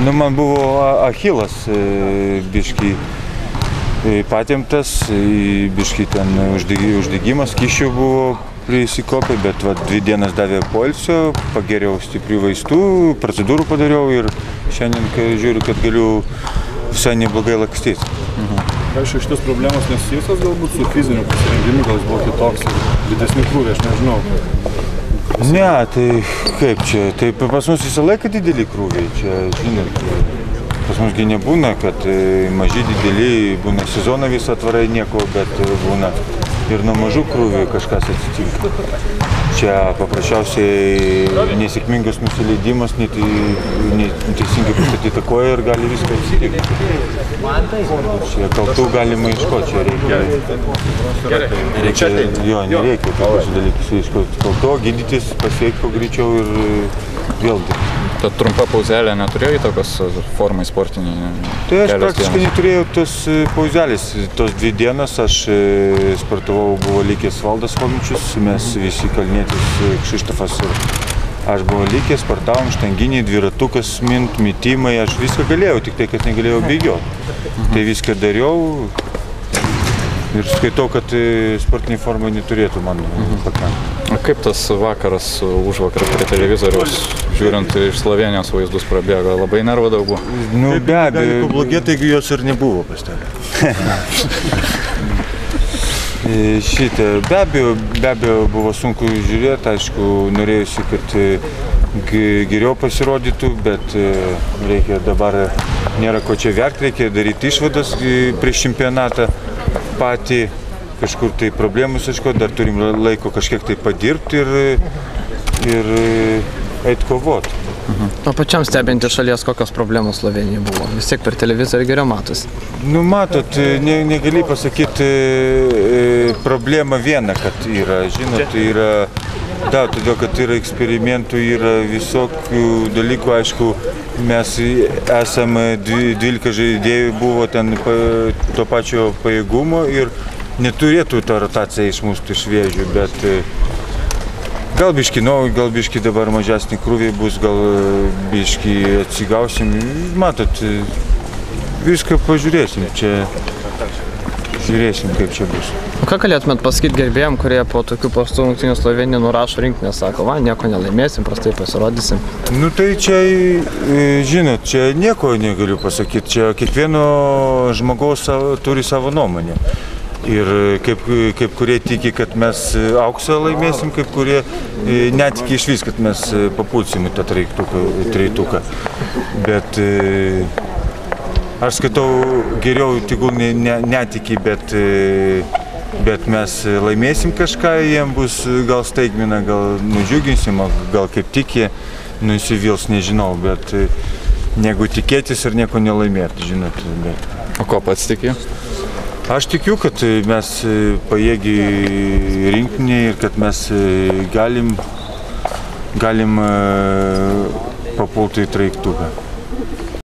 Nu, man buvo Achilas biškį patemptas, biškį ten uždegimas, kyšių buvo prisikopę, bet 2 dienas davė poilsio, pageriau stiprių vaistų, procedūrų padariau ir šiandien, kai žiūriu, kad galiu visai neblogai lakstyti. Aišku, šitas problemas nesusijusios galbūt su fiziniu pasirengimu, gal jis buvo kitoks ir didesni krūviai, aš nežinau. Ne, tai kaip čia, tai pas mus visą laiką dideli krūviai, čia, žinot, pas musgi nebūna, kad maži dideli, būna sezoną visą atvarai nieko, bet būna ir nuo mažų krūvių kažkas atsitinka. Čia paprasčiausiai nesėkmingas nusileidimas, neteisingai pastatyta koja ir gali viską atsitikti. Čia kaltų galima ieškoti, čia reikia, jo, nereikia tokius dalykus ieškoti. Kalto, gydytis, pasveikti kuo greičiau ir vėl dirbti. Ta trumpa pauzelė neturėjo įtakos formai sportiniai? Tai aš praktiškai neturėjau tos pauzelės. Tos 2 dienas aš sportavau, buvo likęs Valdas Chomičius, mes visi kalnietis, Kšištofas ir aš buvau likęs, sportavom, štanginiai, dviratukas, metimai, aš viską galėjau, tik tai, kad negalėjau bėgioti. Tai viską dariau ir skaitau, kad sportiniai formai neturėtų man pakankamai. O kaip tas vakaras užvakar prie televizoriaus, žiūrint iš Slovėnijos vaizdus prabėgo, labai nervų daug buvo? Nu, be abejo. Gali pablogėti, jeigu jos ir nebuvo pas tave. Be abejo buvo sunku žiūrėti, aišku, norėjusi, kad geriau pasirodytų, bet reikia dabar, nėra ko čia verkti, reikia daryti išvadas prieš čempionatą patį. Kažkur tai problemus ieškoti, dar turim laiko kažkiek tai padirbti ir eit kovoti. O pačiam stebinti šalies, kokios problemos Slovenijoje buvo? Vis tiek per televizorių geriau matosi. Nu, matot, negali pasakyti problemą vieną, kad yra, žinot, yra, da, todėl, kad yra eksperimentų, yra visokių dalykų, aišku, mes esame 12 žaidėjų, buvo ten to pačio pajėgumo ir neturėtų tą rotaciją išmušti iš vėžių, bet gal biški dabar mažesni krūviai bus, gal biški atsigausim. Matot, viską pažiūrėsim, čia žiūrėsim, kaip čia bus. O ką galėtumėt pasakyti gerbėjam, kurie po tokių pastų rungtynių Slovenija nurašo rinktinę, sako, nieko nelaimėsim, prastai pasirodysim? Nu tai čia, žinot, čia nieko negaliu pasakyti, čia kiekvieno žmogaus turi savo nuomonę. Ir kaip kurie tiki, kad mes auksą laimėsim, kaip kurie netiki iš vis, kad mes papulsim į tą treituką. Bet aš skaitau, geriau tegul netiki, bet mes laimėsim kažką, jiem bus gal staigmena, gal nudžiuginsim, gal kaip tik jie nusivils, nežinau, bet negu tikėtis ir nieko nelaimėti, žinot. O ko pats tiki? Aš tikiu, kad mes pajėgi rinktinė ir kad mes galim papulti į treiktuką.